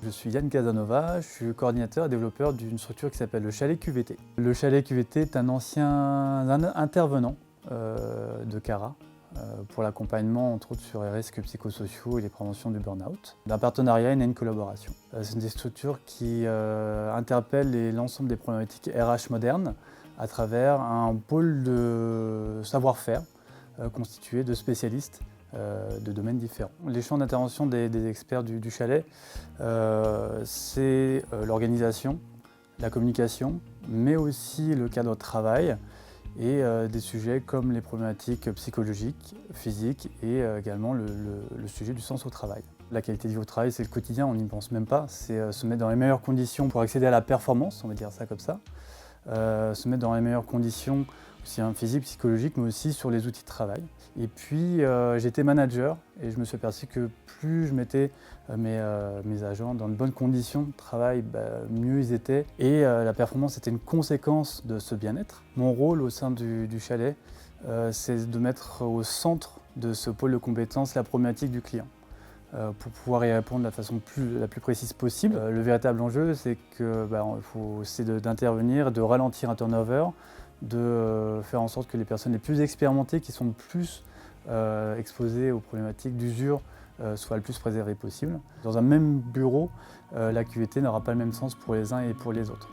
Je suis Yann Casanova, je suis coordinateur et développeur d'une structure qui s'appelle le Chalet QVT. Le Chalet QVT est un ancien intervenant de CARA pour l'accompagnement entre autres sur les risques psychosociaux et les préventions du burn-out. D'un partenariat et une collaboration. C'est des structures qui interpellent l'ensemble des problématiques RH modernes à travers un pôle de savoir-faire constitué de spécialistes de domaines différents. Les champs d'intervention des experts du chalet, c'est l'organisation, la communication, mais aussi le cadre de travail et des sujets comme les problématiques psychologiques, physiques et également le sujet du sens au travail. La qualité de vie au travail, c'est le quotidien, on n'y pense même pas, c'est se mettre dans les meilleures conditions pour accéder à la performance, on va dire ça comme ça, se mettre dans les meilleures conditions aussi physiques, psychologiques, mais aussi sur les outils de travail. Et puis j'étais manager et je me suis aperçu que plus je mettais mes agents dans de bonnes conditions de travail, mieux ils étaient. Et la performance était une conséquence de ce bien-être. Mon rôle au sein du chalet, c'est de mettre au centre de ce pôle de compétences la problématique du client. Pour pouvoir y répondre de la façon la plus précise possible. Le véritable enjeu, c'est que il faut essayer d'intervenir, de ralentir un turnover, de faire en sorte que les personnes les plus expérimentées, qui sont le plus exposées aux problématiques d'usure, soient le plus préservées possible. Dans un même bureau, la QVT n'aura pas le même sens pour les uns et pour les autres.